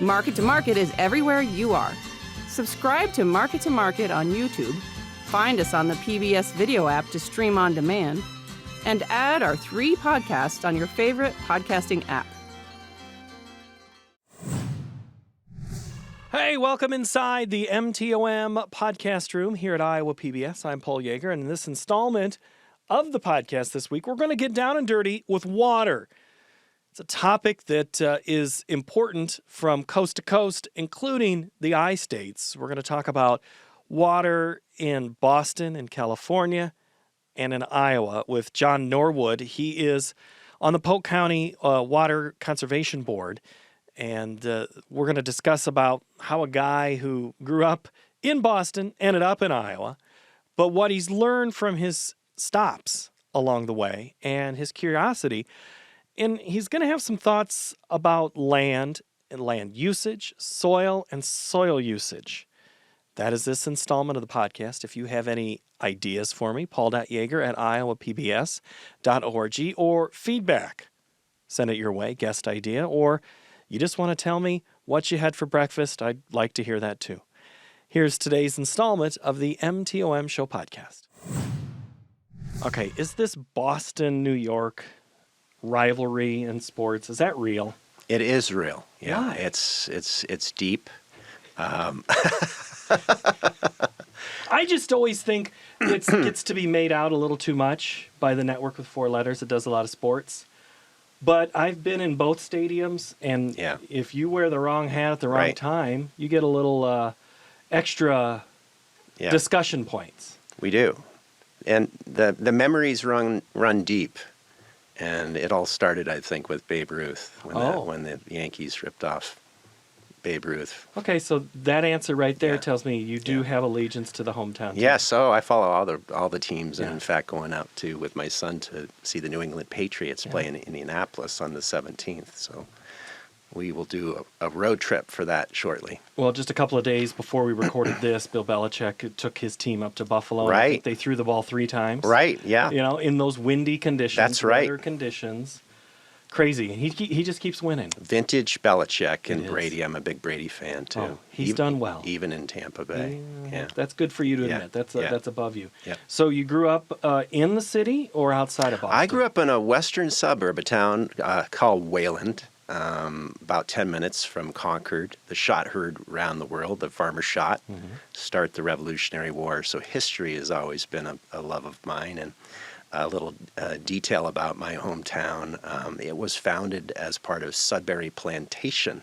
Market to Market is everywhere you are. Subscribe to Market on YouTube, find us on the PBS video app to stream on demand, and add our 3 podcasts on your favorite podcasting app. Hey, welcome inside the MTOM podcast room here at Iowa PBS. I'm Paul Yeager, and in this installment of the podcast this week, we're going to get down and dirty with water. It's a topic that is important from coast to coast, including the I-states. We're going to talk about water in Boston and California and in Iowa with John Norwood. He is on the Polk County Water Conservation Board, and we're going to discuss about how a guy who grew up in Boston ended up in Iowa, but what he's learned from his stops along the way and his curiosity. And he's going to have some thoughts about land and land usage, soil and soil usage. That is this installment of the podcast. If you have any ideas for me, paul.yeager@iowapbs.org, or feedback, send it your way, guest idea, or you just want to tell me what you had for breakfast, I'd like to hear that too. Here's today's installment of the MTOM Show podcast. Okay, is this Boston, New York rivalry in sports, is that real? It is real. Yeah. Why? It's deep. I just always think it gets to be made out a little too much by the network with 4 letters that does a lot of sports. But I've been in both stadiums, and if you wear the wrong hat at the wrong time, you get a little extra discussion points. We do. And the memories run deep. And it all started, I think, with Babe Ruth when the Yankees ripped off Babe Ruth. Okay, so that answer right there tells me you do have allegiance to the hometown team. Yeah, so I follow all the teams, and in fact, going out with my son to see the New England Patriots play in Indianapolis on the 17th. So we will do a road trip for that shortly. Well, just a couple of days before we recorded this, Bill Belichick took his team up to Buffalo. Right. I think they threw the ball 3 times. Right, yeah. You know, in those windy conditions. That's right. Weather conditions. Crazy. And he just keeps winning. Vintage Belichick and Brady. I'm a big Brady fan, too. Oh, he's done well. Even in Tampa Bay. Yeah. That's good for you to admit. That's above you. Yeah. So you grew up in the city or outside of Boston? I grew up in a western suburb, a town called Wayland. About 10 minutes from Concord. The shot heard round the world, the farmer shot, start the Revolutionary War. So history has always been a love of mine. And a little detail about my hometown, it was founded as part of Sudbury Plantation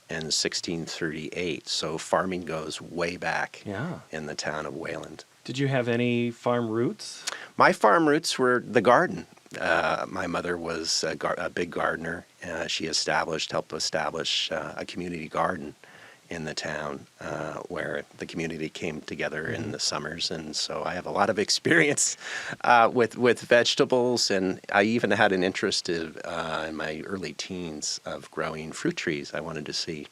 in 1638. So farming goes way back in the town of Wayland. Did you have any farm roots? My farm roots were the garden. My mother was a big gardener. She helped establish a community garden in the town where the community came together in the summers. And so I have a lot of experience with vegetables. And I even had an interest in my early teens of growing fruit trees. I wanted to see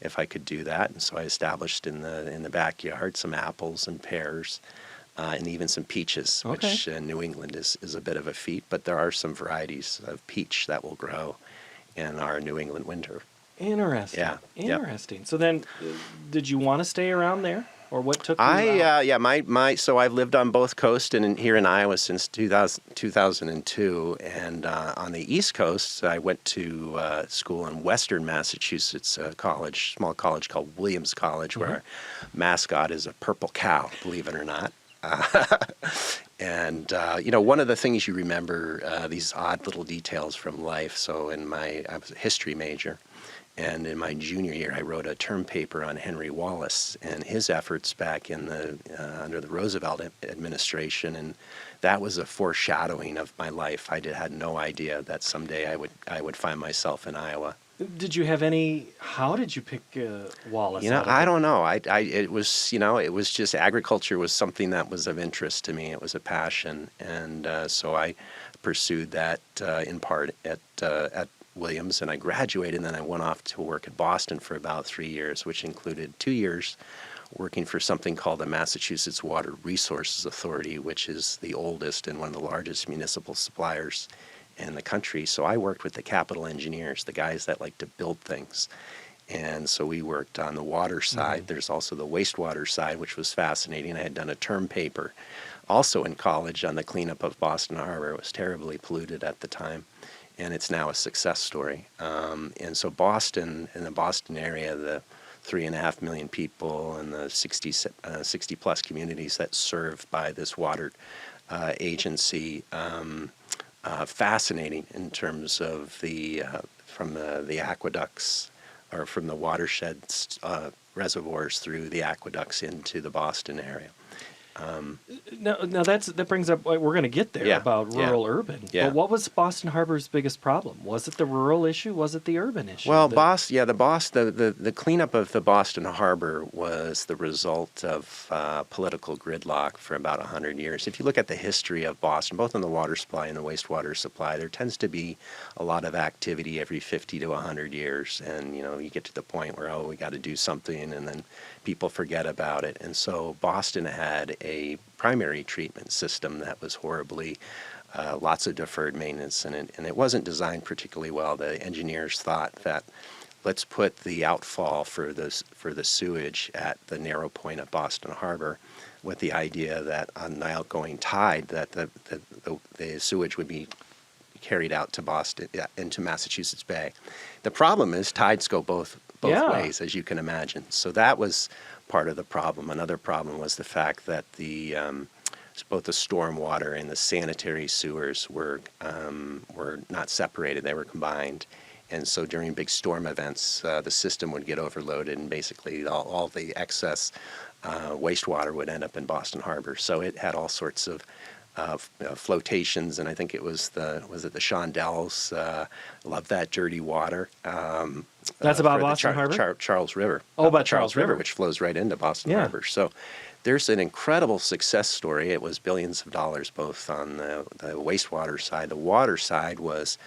if I could do that. And so I established in the backyard some apples and pears. And even some peaches, which in New England is a bit of a feat, but there are some varieties of peach that will grow in our New England winter. Interesting. Yeah. Interesting. Yep. So then, did you want to stay around there, or what took you out? So I've lived on both coasts and here in Iowa since 2002, and on the East Coast, I went to school in Western Massachusetts, small college called Williams College, where our mascot is a purple cow, believe it or not. And one of the things you remember, these odd little details from life. So I was a history major, and in my junior year, I wrote a term paper on Henry Wallace and his efforts back in under the Roosevelt administration, and that was a foreshadowing of my life. I had no idea that someday I would find myself in Iowa. Did you have how did you pick Wallace? I don't know. It was just agriculture was something that was of interest to me. It was a passion. And so I pursued that in part at Williams, and I graduated, and then I went off to work at Boston for about 3 years, which included 2 years working for something called the Massachusetts Water Resources Authority, which is the oldest and one of the largest municipal suppliers in the country. So I worked with the capital engineers, the guys that like to build things. And so we worked on the water side. There's also the wastewater side, which was fascinating. I had done a term paper also in college on the cleanup of Boston Harbor. It was terribly polluted at the time, and it's now a success story. And so Boston, in the Boston area, the 3.5 million people and the 60 plus communities that served by this water agency, fascinating in terms of from the aqueducts or from the watersheds reservoirs through the aqueducts into the Boston area. Now that brings up, we're going to get there about rural urban. Yeah. But what was Boston Harbor's biggest problem? Was it the rural issue? Was it the urban issue? Well, the cleanup of the Boston Harbor was the result of political gridlock for about 100 years. If you look at the history of Boston, both in the water supply and the wastewater supply, there tends to be a lot of activity every 50 to 100 years. And, you get to the point where, we got to do something, and then people forget about it. And so Boston had a primary treatment system that was horribly lots of deferred maintenance, and it wasn't designed particularly well. The engineers thought that let's put the outfall for the sewage at the narrow point of Boston Harbor, with the idea that on the outgoing tide that the sewage would be carried out to Boston into Massachusetts Bay. The problem is tides go both ways, as you can imagine. So that was part of the problem. Another problem was the fact that both the storm water and the sanitary sewers were not separated; they were combined. And so during big storm events, the system would get overloaded, and basically all the excess wastewater would end up in Boston Harbor. So it had all sorts of flotations, and I think it was the Shondells, love that dirty water. That's about Boston Harbor? Charles River. About Charles River, which flows right into Boston Harbor. So there's an incredible success story. It was billions of dollars both on the wastewater side. The water side was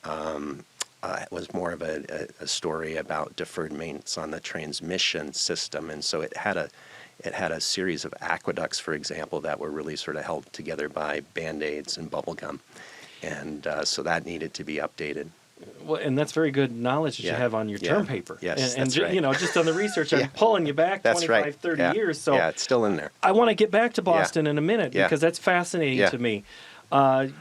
more of a story about deferred maintenance on the transmission system, and so it had a series of aqueducts, for example, that were really sort of held together by Band-Aids and bubble gum, and so that needed to be updated. Well, and that's very good knowledge that you have on your term paper. Yes, and that's right. Just on the research, I'm pulling you back 25, 30 years. So it's still in there. I want to get back to Boston in a minute because that's fascinating to me.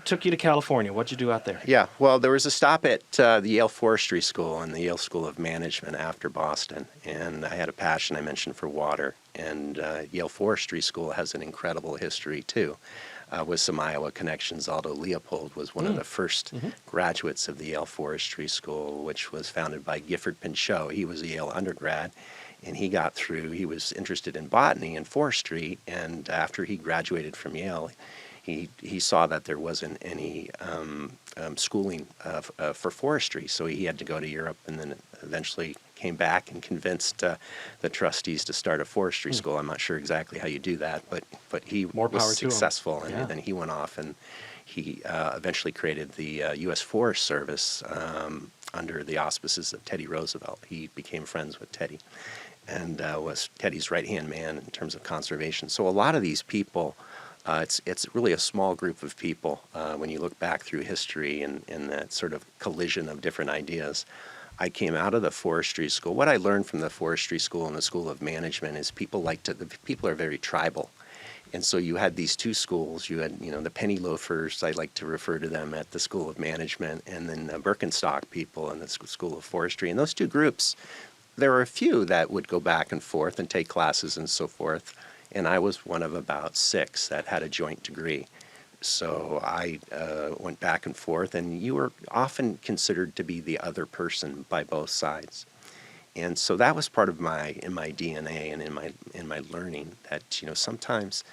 Took you to California. What'd you do out there? Yeah, well, there was a stop at the Yale Forestry School and the Yale School of Management after Boston, and I had a passion, I mentioned, for water, and Yale Forestry School has an incredible history, too, with some Iowa connections. Aldo Leopold was one of the first graduates of the Yale Forestry School, which was founded by Gifford Pinchot. He was a Yale undergrad, and he was interested in botany and forestry, and after he graduated from Yale, he saw that there wasn't any schooling for forestry, so he had to go to Europe, and then eventually came back and convinced the trustees to start a forestry school. I'm not sure exactly how you do that, but he was successful, and then he went off and he eventually created the U.S. Forest Service under the auspices of Teddy Roosevelt. He became friends with Teddy and was Teddy's right-hand man in terms of conservation. So a lot of these people, it's really a small group of people when you look back through history and that sort of collision of different ideas. I came out of the forestry school. What I learned from the forestry school and the School of Management is people are very tribal. And so you had these two schools. You had, the penny loafers, I like to refer to them, at the School of Management, and then the Birkenstock people in the School of Forestry. And those two groups, there were a few that would go back and forth and take classes and so forth. And I was one of about 6 that had a joint degree. So I went back and forth, and you were often considered to be the other person by both sides. And so that was part of in my DNA and in my learning that, sometimes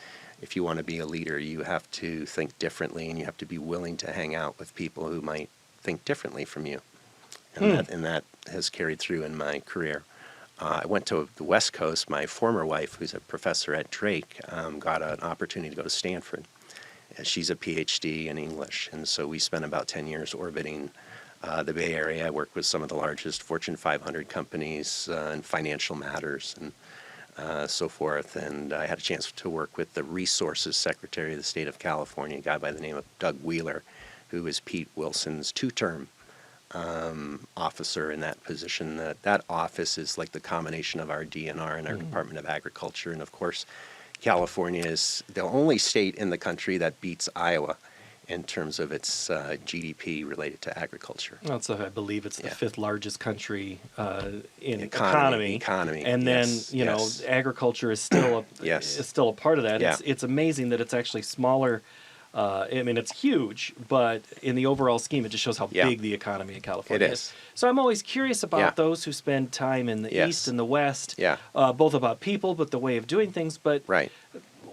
if you want to be a leader, you have to think differently, and you have to be willing to hang out with people who might think differently from you. And that has carried through in my career. I went to the West Coast. My former wife, who's a professor at Drake, got an opportunity to go to Stanford. She's a PhD in English, and so we spent about 10 years orbiting the Bay Area. I worked with some of the largest Fortune 500 companies in financial matters and so forth. And I had a chance to work with the Resources Secretary of the state of California, a guy by the name of Doug Wheeler, who was Pete Wilson's 2-term officer in that position. That office is like the combination of our DNR and our Department of Agriculture. And of course, California is the only state in the country that beats Iowa in terms of its GDP related to agriculture. I believe it's the fifth largest country in Economy. and then yes. agriculture is still is still a part of that. Yeah. It's amazing that it's actually smaller. I mean, it's huge, but in the overall scheme, it just shows how big the economy in California is. So I'm always curious about those who spend time in the East and the West, both about people, but the way of doing things. But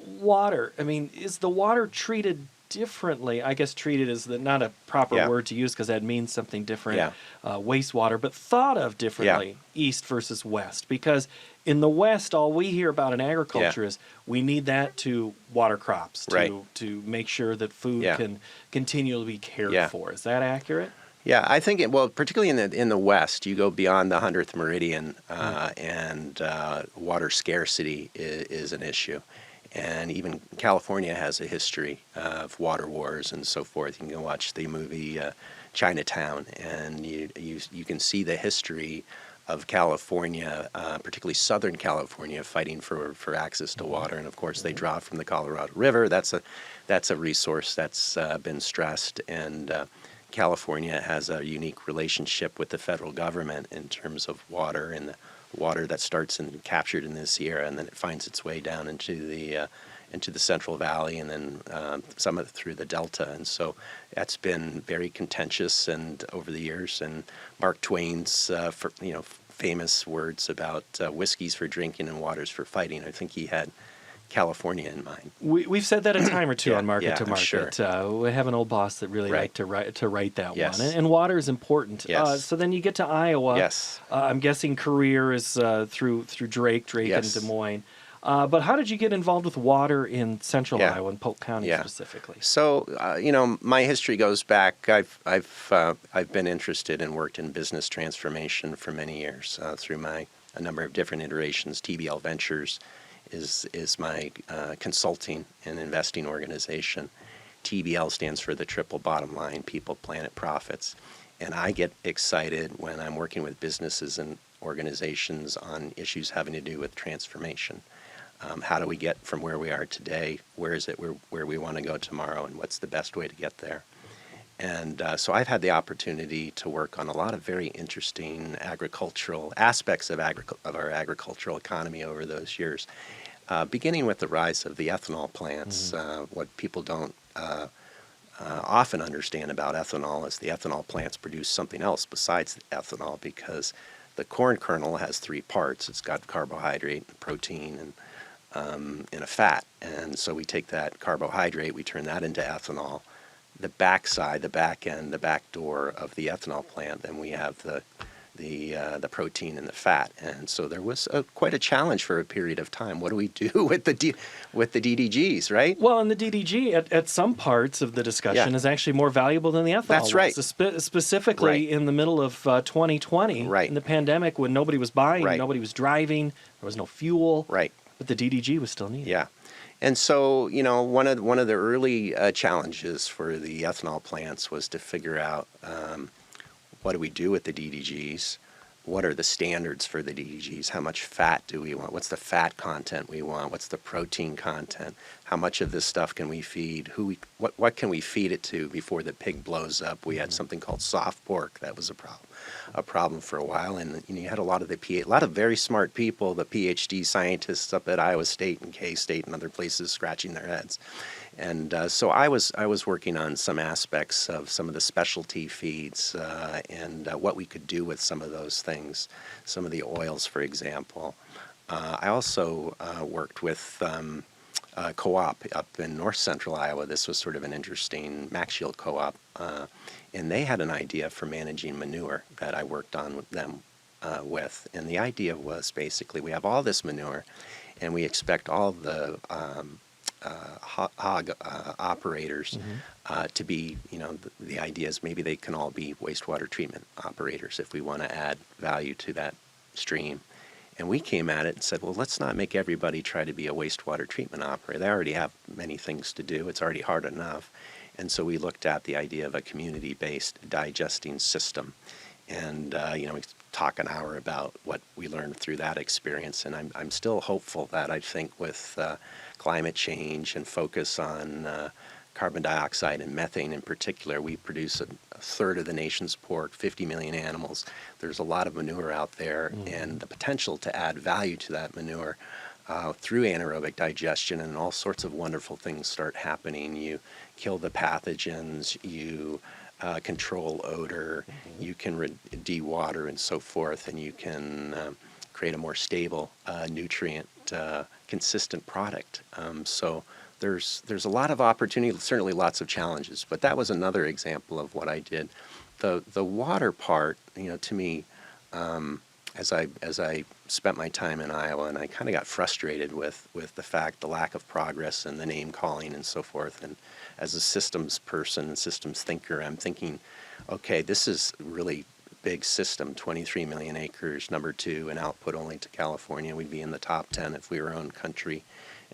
water, I mean, is the water treated differently? I guess treated is not a proper word to use because that means something different, wastewater, but thought of differently, East versus West. Because in the West, all we hear about in agriculture is we need that to water crops, to make sure that food can continually be cared for. Is that accurate? Yeah, I think particularly in the West, you go beyond the 100th meridian, and water scarcity is an issue. And even California has a history of water wars and so forth. You can go watch the movie Chinatown, and you can see the history of California, particularly Southern California, fighting for access to water. And of course, they draw from the Colorado River. That's a resource that's been stressed. And California has a unique relationship with the federal government in terms of water, and the water that starts and captured in the Sierra, and then it finds its way down into the Central Valley, and then some of it through the Delta. And so that's been very contentious and over the years. And Mark Twain's famous words about whiskeys for drinking and waters for fighting, I think he had California in mind. We've said that a time or two on Market to Market. Sure. We have an old boss that really liked to write that Yes. one. And water is important. Yes. So then you get to Iowa. Yes. I'm guessing career is through Drake Yes. and Des Moines. But how did you get involved with water in central Iowa and Polk County specifically? So, my history goes back. I've been interested and worked in business transformation for many years through a number of different iterations. TBL Ventures is my consulting and investing organization. TBL stands for the triple bottom line: people, planet, profits. And I get excited when I'm working with businesses and organizations on issues having to do with transformation. How do we get from where we are today? Where is it where we want to go tomorrow? And what's the best way to get there? And so I've had the opportunity to work on a lot of very interesting agricultural aspects of our agricultural economy over those years, beginning with the rise of the ethanol plants. What people don't often understand about ethanol is the ethanol plants produce something else besides the ethanol, because the corn kernel has three parts. It's got carbohydrate, protein, and a fat. And so we take that carbohydrate, we turn that into ethanol. The backside, the back end, the back door of the ethanol plant, then we have the protein and the fat. And so there was quite a challenge for a period of time. What do we do with the DDGs, right? Well, and the DDG at some parts of the discussion is actually more valuable than the ethanol. That's right. Specifically in the middle of 2020, in the pandemic, when nobody was buying, nobody was driving, there was no fuel. Right. But the DDG was still needed. Yeah. And so, one of the early challenges for the ethanol plants was to figure out what do we do with the DDGs? What are the standards for the DDGs? How much fat do we want? What's the fat content we want? What's the protein content? How much of this stuff can we feed? What can we feed it to before the pig blows up? We had something called soft pork that was a problem for a while, and you had a lot of very smart people, the PhD scientists up at Iowa State and K-State and other places scratching their heads. And so I was working on some aspects of some of the specialty feeds and what we could do with some of those things, some of the oils, for example. I also worked with a co-op up in north central Iowa. This was sort of an interesting Max-Shield co-op, and they had an idea for managing manure that I worked on with them with. And the idea was basically we have all this manure, and we expect all the hog operators to be, the idea is maybe they can all be wastewater treatment operators if we want to add value to that stream. And we came at it and said, well, let's not make everybody try to be a wastewater treatment operator. They already have many things to do. It's already hard enough. And so we looked at the idea of a community-based digesting system. And, we talk an hour about what we learned through that experience. And I'm still hopeful that I think with climate change and focus on carbon dioxide and methane in particular, we produce a third of the nation's pork, 50 million animals. There's a lot of manure out there, and the potential to add value to that manure through anaerobic digestion, and all sorts of wonderful things start happening. You kill the pathogens, you control odor, you can de-water and so forth, and you can create a more stable, nutrient, consistent product. So there's a lot of opportunity, certainly lots of challenges, but that was another example of what I did. The water part, to me, as I spent my time in Iowa, and I kind of got frustrated with the lack of progress and the name calling and so forth. And as a systems person and systems thinker, I'm thinking, okay, this is really big system, 23 million acres, number 2, and output only to California. We'd be in the top 10 if we were our own country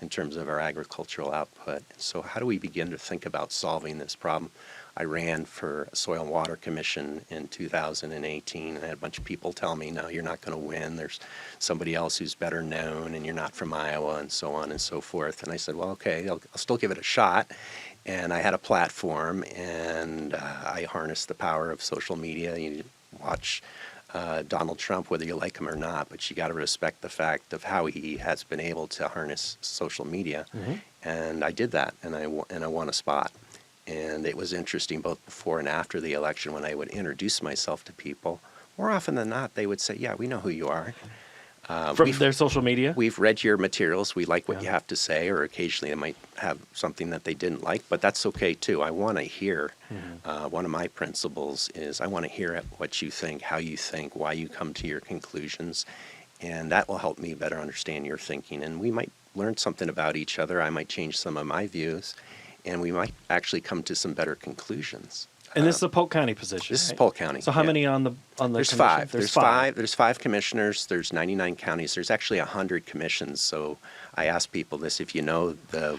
in terms of our agricultural output. So how do we begin to think about solving this problem? I ran for a Soil and Water Commission in 2018, and I had a bunch of people tell me, no, you're not going to win. There's somebody else who's better known, and you're not from Iowa, and so on and so forth. And I said, well, okay, I'll still give it a shot. And I had a platform, and I harnessed the power of social media. You watch Donald Trump, whether you like him or not, but you got to respect the fact of how he has been able to harness social media. And I did that, and I won a spot. And it was interesting both before and after the election when I would introduce myself to people. More often than not, they would say, yeah, we know who you are. From their social media? We've read your materials. We like what you have to say, or occasionally they might have something that they didn't like, but that's okay too. I want to hear. One of my principles is I want to hear what you think, how you think, why you come to your conclusions, and that will help me better understand your thinking. And we might learn something about each other. I might change some of my views, and we might actually come to some better conclusions. And this is a Polk County position. This is Polk County. So how many on the There's commission? 5. There's 5. There's 5 commissioners. There's 99 counties. There's actually 100 commissions. So I ask people this: if you know the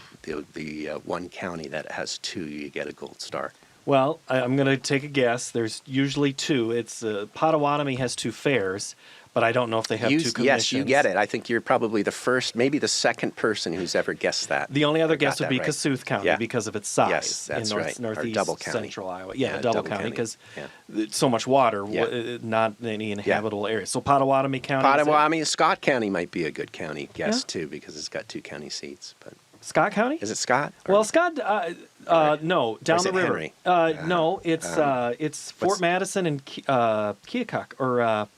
one county that has 2, you get a gold star. Well, I'm going to take a guess. There's usually 2. It's Potawatomi has 2 fairs, but I don't know if they have 2 commissions. Yes, you get it. I think you're probably the first, maybe the second person who's ever guessed that. The only other guess would be right. Kossuth County because of its size. Yes, that's in right. Northeast Double County. Central Iowa. Yeah, Double County because Yeah. so much water, Yeah. not any inhabitable area. So Potawatomi County. Potawatomi, Scott County might be a good county guess too, because it's got 2 county seats. But Scott County? is it Scott? Well, Scott, no, down the river. Henry? No, it's Fort Madison and Keokuk, or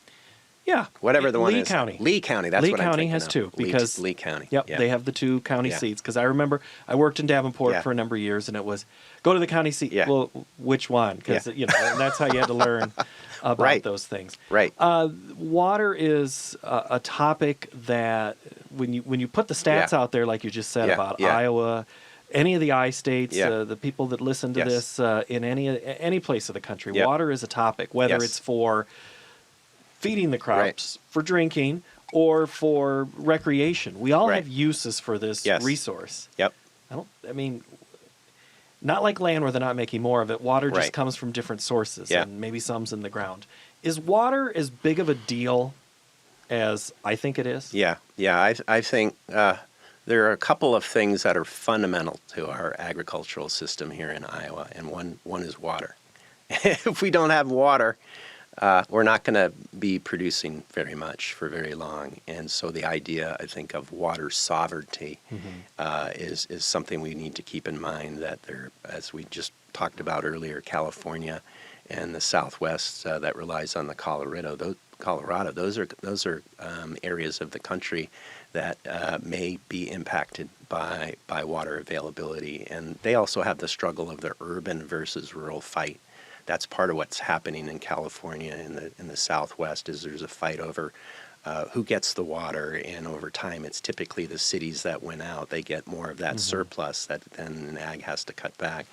Whatever the one Lee is. County. Lee County. That's Lee what County I'm has thinking of. 2 because Lee County. Yep, Yeah. they have the 2 county Yeah. seats. Because I remember I worked in Davenport Yeah. for a number of years, and it was go to the county seat. Yeah. Well, which one? Because and that's how you had to learn about Right. those things. Right. Water is a topic that when you put the stats out there, like you just said about Iowa, any of the I states, the people that listen to this in any place of the country, water is a topic, whether it's for feeding the crops, for drinking, or for recreation. We all have uses for this resource. Yep. Not like land where they're not making more of it. Water just comes from different sources, Yeah. and maybe some's in the ground. Is water as big of a deal as I think it is? Yeah. I think there are a couple of things that are fundamental to our agricultural system here in Iowa, and one is water. If we don't have water, we're not going to be producing very much for very long. And so the idea, I think, of water sovereignty is something we need to keep in mind, that there, as we just talked about earlier, California and the Southwest that relies on the Colorado, those are areas of the country that may be impacted by water availability. And they also have the struggle of the urban versus rural fight. That's part of what's happening in California in the Southwest, is there's a fight over who gets the water, and over time it's typically the cities that win out. They get more of that surplus that then ag has to cut back.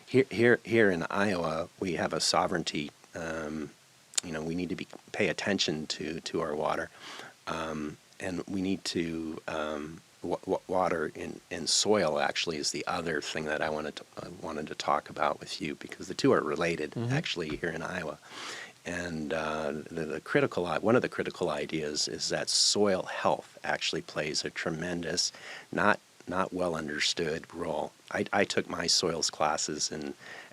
Here in Iowa, we have a sovereignty. We need to pay attention to our water, and we need to water in soil actually is the other thing that I wanted to talk about with you, because the two are related actually here in Iowa. And one of the critical ideas is that soil health actually plays a tremendous, not well understood role. I took my soils classes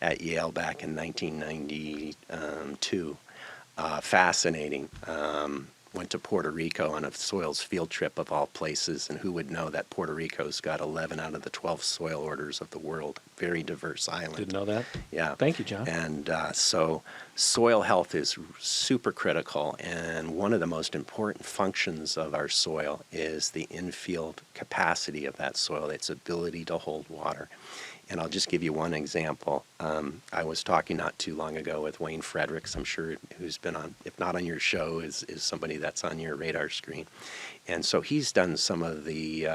at Yale back in 1992. Fascinating. Went to Puerto Rico on a soils field trip of all places, and who would know that Puerto Rico's got 11 out of the 12 soil orders of the world. Very diverse island. Didn't know that. Yeah. Thank you, John. And so soil health is super critical, and one of the most important functions of our soil is the infield capacity of that soil, its ability to hold water. And I'll just give you one example. I was talking not too long ago with Wayne Fredericks, I'm sure, who's been on, if not on your show, is somebody that's on your radar screen. And so he's done some of the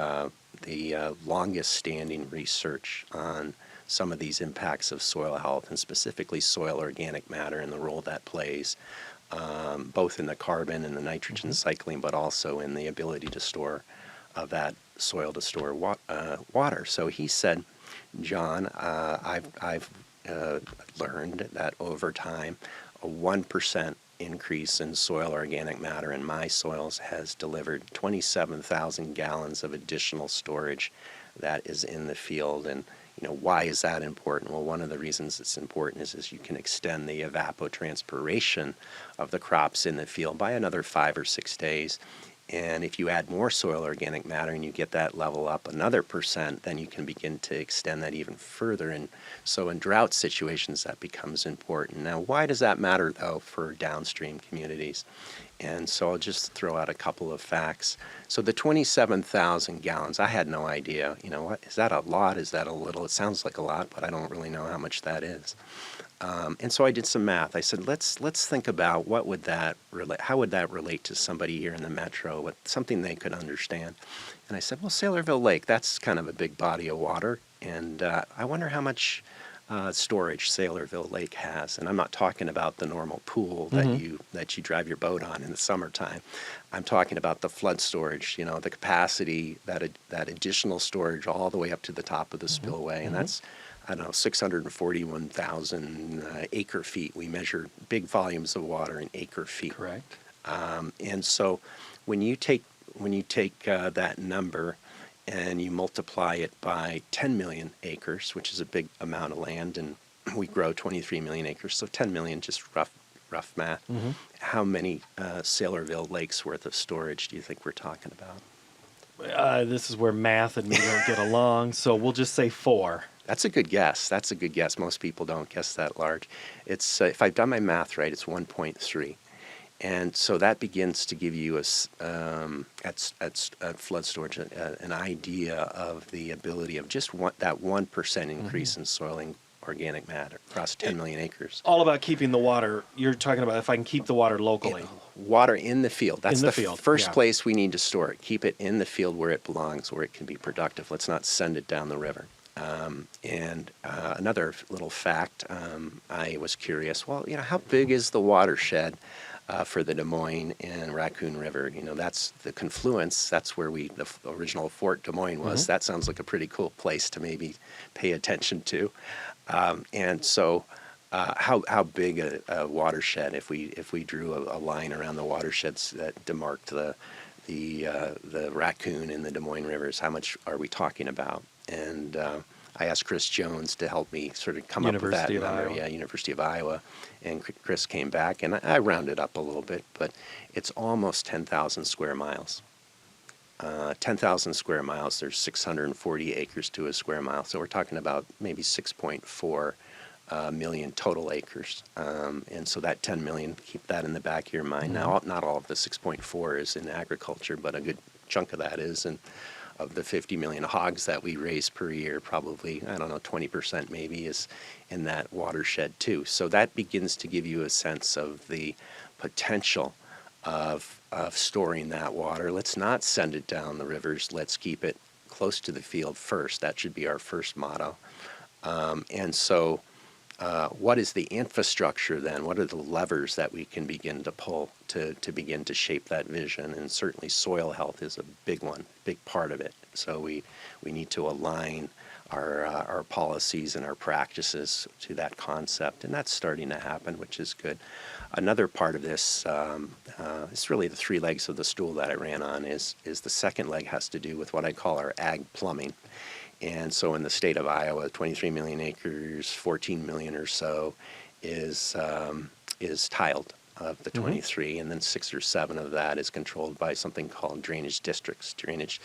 longest standing research on some of these impacts of soil health, and specifically soil organic matter and the role that plays, both in the carbon and the nitrogen cycling, but also in the ability to store that soil to store water. So he said, John, I've learned that over time, a 1% increase in soil organic matter in my soils has delivered 27,000 gallons of additional storage that is in the field. And why is that important? Well, one of the reasons it's important is you can extend the evapotranspiration of the crops in the field by another 5 or 6 days. And if you add more soil organic matter and you get that level up another %, then you can begin to extend that even further. And so in drought situations, that becomes important. Now, why does that matter, though, for downstream communities? And so I'll just throw out a couple of facts. So the 27,000 gallons, I had no idea. What is that, a lot? Is that a little? It sounds like a lot, but I don't really know how much that is. And so I did some math. I said, let's think about how would that relate to somebody here in the metro, something they could understand. And I said, well, Saylorville Lake, that's kind of a big body of water, and I wonder how much storage Saylorville Lake has. And I'm not talking about the normal pool that you drive your boat on in the summertime. I'm talking about the flood storage, the capacity, that additional storage all the way up to the top of the spillway, and that's, I don't know, 641,000 acre feet. We measure big volumes of water in acre feet. Correct. And so when you take that number and you multiply it by 10 million acres, which is a big amount of land, and we grow 23 million acres, so 10 million, just rough math. How many Saylorville Lakes worth of storage do you think we're talking about? This is where math and me don't get along, so we'll just say 4. That's a good guess. Most people don't guess that large. It's if I've done my math right, it's 1.3. And so that begins to give you at flood storage an idea of the ability of just that 1% increase in soil organic matter across 10 million acres. All about keeping the water. You're talking about if I can keep the water locally. Water in the field. That's the field, first place we need to store it. Keep it in the field where it belongs, where it can be productive. Let's not send it down the river. And another little fact, I was curious, how big is the watershed for the Des Moines and Raccoon River? That's the confluence. That's where the original Fort Des Moines was. That sounds like a pretty cool place to maybe pay attention to. And so how big a watershed, if we drew a line around the watersheds that demarked the Raccoon and the Des Moines rivers, how much are we talking about? And I asked Chris Jones to help me sort of come up with that number. Yeah, University of Iowa. And Chris came back, and I rounded up a little bit, but it's almost 10,000 square miles. 10,000 square miles, there's 640 acres to a square mile. So we're talking about maybe 6.4 million total acres. And so that 10 million, keep that in the back of your mind. Now, not all of the 6.4 is in agriculture, but a good chunk of that is. And of the 50 million hogs that we raise per year, probably, 20% maybe is in that watershed too. So that begins to give you a sense of the potential of storing that water. Let's not send it down the rivers. Let's keep it close to the field first. That should be our first motto. And so what is the infrastructure then? What are the levers that we can begin to pull to begin to shape that vision? And certainly soil health is a big one, big part of it. So we need to align our policies and our practices to that concept, and that's starting to happen, which is good. Another part of this, it's really the three legs of the stool that I ran on, is the second leg has to do with what I call our ag plumbing. And so in the state of Iowa, 23 million acres, 14 million or so is tiled of the 23, and then 6 or 7 of that is controlled by something called drainage districts. Drainage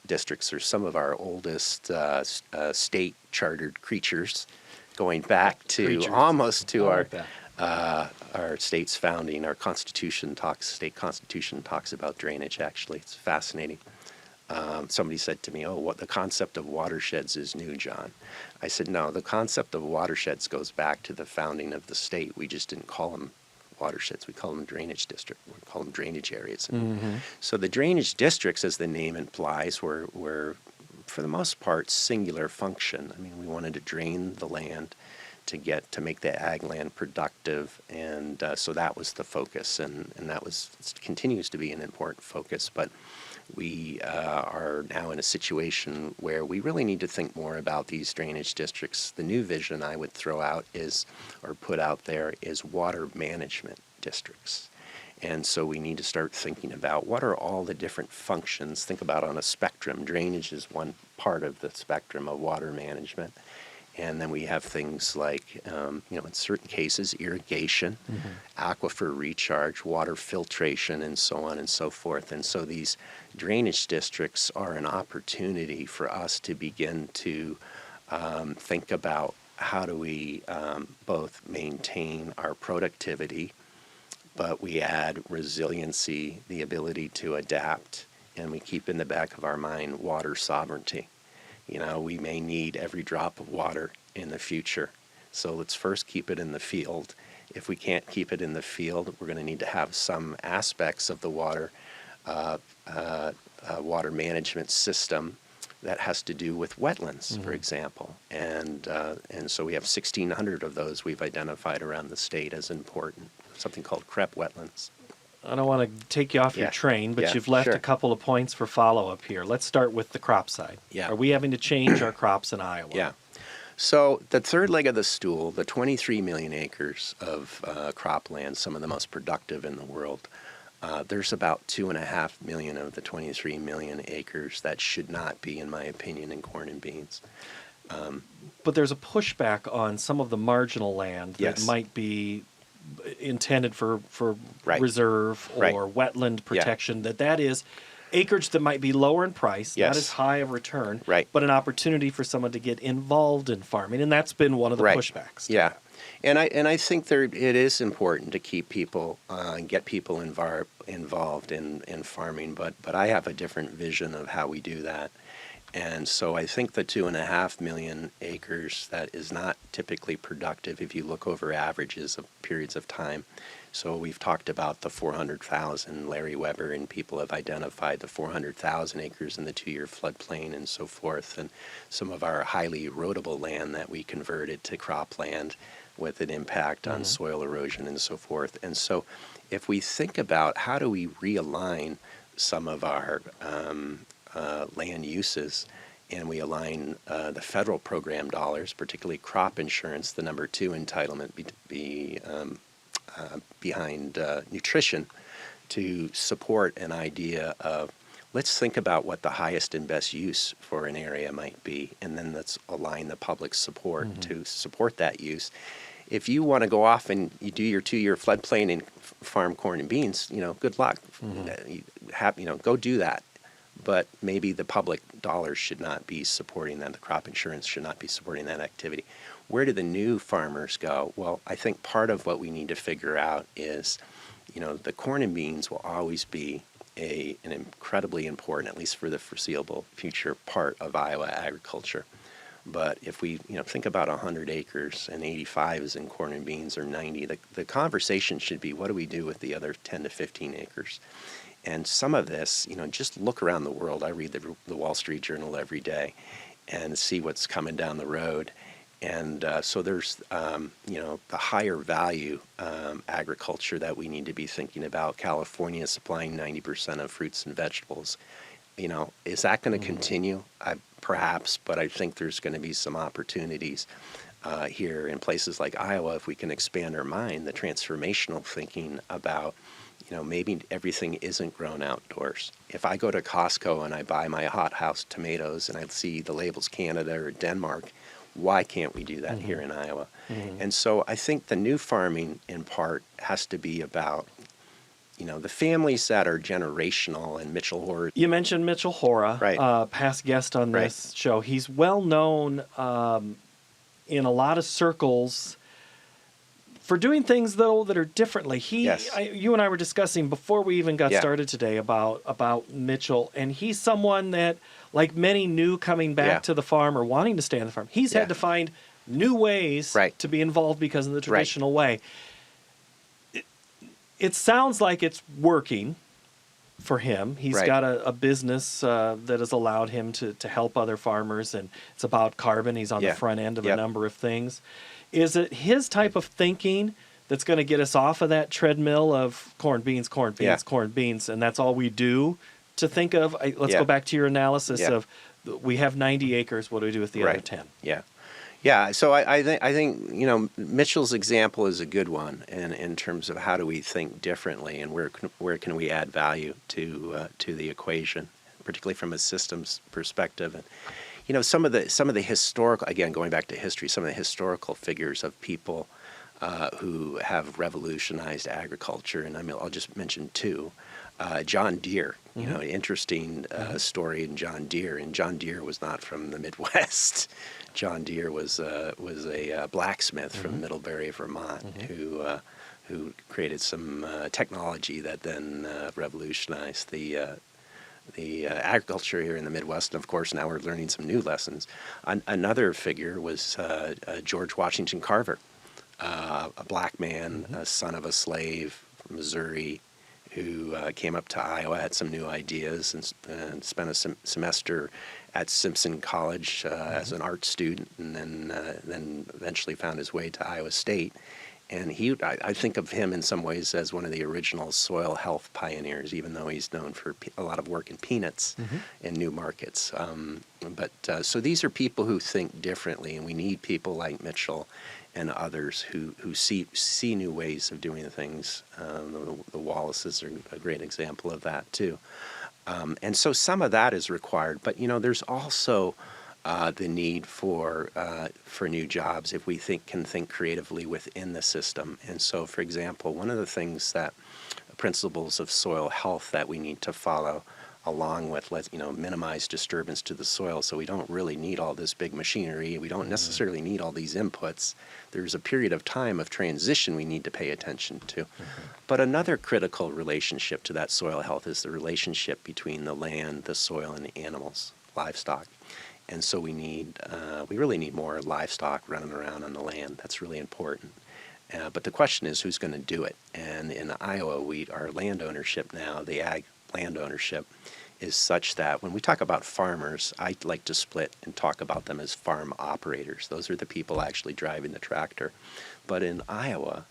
districts are some of our oldest state chartered creatures, going back to almost to our state's founding. Our state constitution talks about drainage. Actually, it's fascinating. Somebody said to me, what the concept of watersheds is new, John. I said, no, the concept of watersheds goes back to the founding of the state. We just didn't call them watersheds. We call them drainage district. We call them drainage areas. So the drainage districts, as the name implies, were for the most part singular function. I mean, we wanted to drain the land to make the ag land productive, and so that was the focus, and that continues to be an important focus. But we are now in a situation where we really need to think more about these drainage districts. The new vision I would put out there is water management districts. And so we need to start thinking about what are all the different functions. Think about on a spectrum. Drainage is one part of the spectrum of water management. And then we have things like, in certain cases, irrigation, aquifer recharge, water filtration, and so on and so forth. And so these drainage districts are an opportunity for us to begin to think about how do we both maintain our productivity, but we add resiliency, the ability to adapt, and we keep in the back of our mind water sovereignty. We may need every drop of water in the future. So let's first keep it in the field. If we can't keep it in the field, we're going to need to have some aspects of the water management system that has to do with wetlands, for example. And so we have 1,600 of those we've identified around the state as important, something called CREP wetlands. I don't want to take you off your train, but you've left a couple of points for follow-up here. Let's start with the crop side. Yeah. Are we having to change our crops in Iowa? Yeah. So the third leg of the stool, the 23 million acres of cropland, some of the most productive in the world, there's about 2.5 million of the 23 million acres that should not be, in my opinion, in corn and beans. But there's a pushback on some of the marginal land that might be intended for reserve or wetland protection, that is acreage that might be lower in price, not as high of return, but an opportunity for someone to get involved in farming, and that's been one of the pushbacks. Yeah, and I think it is important to keep people and get people involved in farming, but I have a different vision of how we do that. And so I think the 2.5 million acres that is not typically productive if you look over averages of periods of time. So we've talked about the 400,000, Larry Weber and people have identified the 400,000 acres in the 2-year floodplain and so forth, and some of our highly erodible land that we converted to cropland with an impact on soil erosion and so forth. And so if we think about how do we realign some of our land uses, and we align the federal program dollars, particularly crop insurance, the number 2 entitlement behind nutrition, to support an idea of let's think about what the highest and best use for an area might be, and then let's align the public support to support that use. If you want to go off and you do your 2-year floodplain and farm corn and beans, good luck. Go do that. But maybe the public dollars should not be supporting that. The crop insurance should not be supporting that activity. Where do the new farmers go? Well, I think part of what we need to figure out is, the corn and beans will always be an incredibly important, at least for the foreseeable future, part of Iowa agriculture. But if we think about 100 acres and 85 is in corn and beans or 90, the conversation should be what do we do with the other 10 to 15 acres? And some of this, just look around the world. I read the Wall Street Journal every day and see what's coming down the road. So there's, the higher value agriculture that we need to be thinking about. California is supplying 90% of fruits and vegetables. Is that going to continue? Perhaps, but I think there's going to be some opportunities here in places like Iowa if we can expand our mind, the transformational thinking about, maybe everything isn't grown outdoors. If I go to Costco and I buy my hothouse tomatoes and I see the labels Canada or Denmark, why can't we do that here in Iowa? And so I think the new farming in part has to be about, the families that are generational, and Mitchell Hora. You mentioned Mitchell Hora, Right. Past guest on this show. He's well known in a lot of circles for doing things, though, that are differently. You and I were discussing before we even got started today about Mitchell, and he's someone that, like many new coming back to the farm or wanting to stay on the farm, he's had to find new ways to be involved because of the traditional way. It sounds like it's working for him. He's got a business that has allowed him to help other farmers, and it's about carbon. He's on the front end of a number of things. Is it his type of thinking that's going to get us off of that treadmill of corn, beans, and that's all we do to think of? Let's go back to your analysis of we have 90 acres. What do we do with the other 10? Yeah, so I think Mitchell's example is a good one in terms of how do we think differently and where can we add value to the equation, particularly from a systems perspective. And some of the historical, again going back to history, some of the historical figures of people who have revolutionized agriculture, and I'll just mention two. John Deere, interesting story in John Deere, and John Deere was not from the Midwest. John Deere was a blacksmith from Middlebury, Vermont, who created some technology that then revolutionized the agriculture here in the Midwest. And of course, now we're learning some new lessons. Another figure was George Washington Carver, a black man, a son of a slave from Missouri, who came up to Iowa, had some new ideas, and spent a semester at Simpson College as an art student, and then eventually found his way to Iowa State. And I think of him in some ways as one of the original soil health pioneers, even though he's known for a lot of work in peanuts in new markets. So these are people who think differently, and we need people like Mitchell and others who see new ways of doing things. The Wallaces are a great example of that too. And so some of that is required, but there's also the need for new jobs if we can think creatively within the system. And so, for example, one of the things principles of soil health that we need to follow, along with minimize disturbance to the soil, so we don't really need all this big machinery. We don't necessarily need all these inputs. There's a period of time of transition we need to pay attention to. But another critical relationship to that soil health is the relationship between the land, the soil, and the animals, livestock. And so we really need more livestock running around on the land. That's really important. But the question is, who's going to do it? And in Iowa, our land ownership now, the ag land ownership, is such that when we talk about farmers, I like to split and talk about them as farm operators. Those are the people actually driving the tractor. But in Iowa,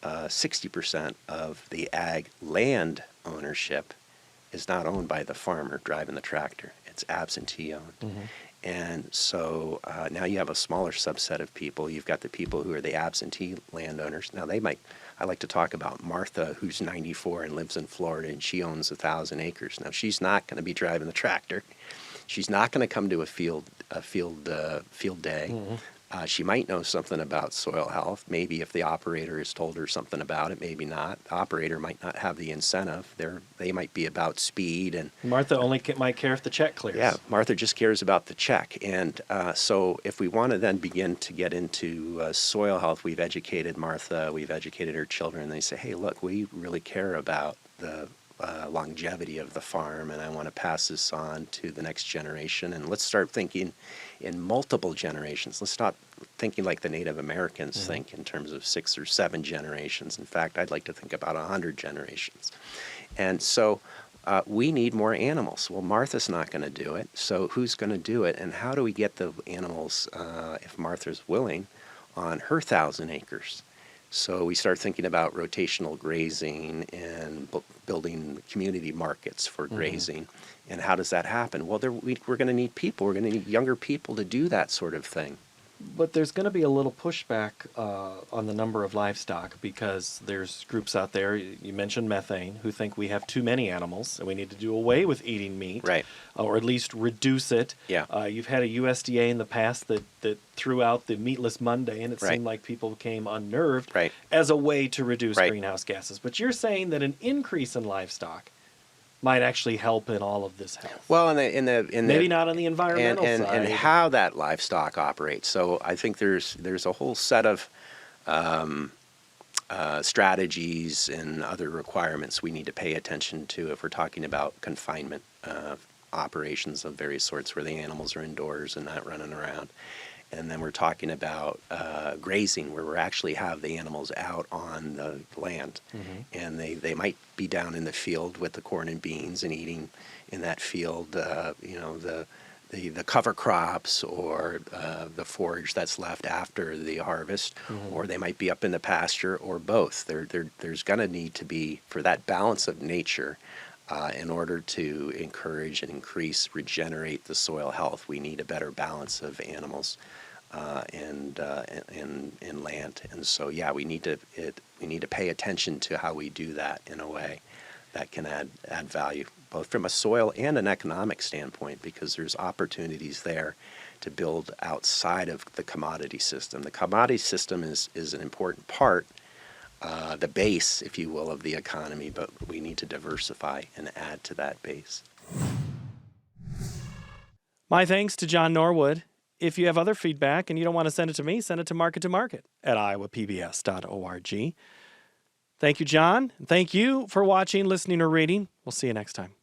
60% of the ag land ownership is not owned by the farmer driving the tractor. It's absentee owned. And so now you have a smaller subset of people. You've got the people who are the absentee landowners. Now I like to talk about Martha, who's 94 and lives in Florida, and she owns 1,000 acres. Now she's not going to be driving the tractor. She's not going to come to a field day. She might know something about soil health. Maybe if the operator has told her something about it, maybe not. The operator might not have the incentive. They might be about speed. And Martha only might care if the check clears. Yeah, Martha just cares about the check. And so if we want to then begin to get into soil health, we've educated Martha, we've educated her children, and they say, hey, look, we really care about the longevity of the farm, and I want to pass this on to the next generation. And let's start thinking in multiple generations. Let's stop thinking like the Native Americans think in terms of 6 or 7 generations. In fact, I'd like to think about 100 generations. And so we need more animals. Well, Martha's not going to do it, so who's going to do it? And how do we get the animals, if Martha's willing, on her 1,000 acres? So we start thinking about rotational grazing and building community markets for grazing. And how does that happen? Well, we're going to need people. We're going to need younger people to do that sort of thing. But there's going to be a little pushback on the number of livestock because there's groups out there, you mentioned methane, who think we have too many animals and we need to do away with eating meat. Right. Or at least reduce it. Yeah. You've had a USDA in the past that threw out the Meatless Monday, and it Right. seemed like people became unnerved Right. as a way to reduce Right. greenhouse gases. But you're saying that an increase in livestock might actually help in all of this health. Well, Maybe not on the environmental side. and how that livestock operates. So I think there's a whole set of strategies and other requirements we need to pay attention to if we're talking about confinement operations of various sorts, where the animals are indoors and not running around. And then we're talking about grazing, where we actually have the animals out on the land. And they might be down in the field with the corn and beans and eating in that field, the cover crops or the forage that's left after the harvest, or they might be up in the pasture, or both. There's going to need to be, for that balance of nature, in order to encourage and regenerate the soil health, we need a better balance of animals and land. And so, yeah, we need to pay attention to how we do that in a way that can add value, both from a soil and an economic standpoint, because there's opportunities there to build outside of the commodity system. The commodity system is an important part, the base, if you will, of the economy, but we need to diversify and add to that base. My thanks to John Norwood. If you have other feedback and you don't want to send it to me, send it to market2market@iowapbs.org. Thank you, John. Thank you for watching, listening, or reading. We'll see you next time.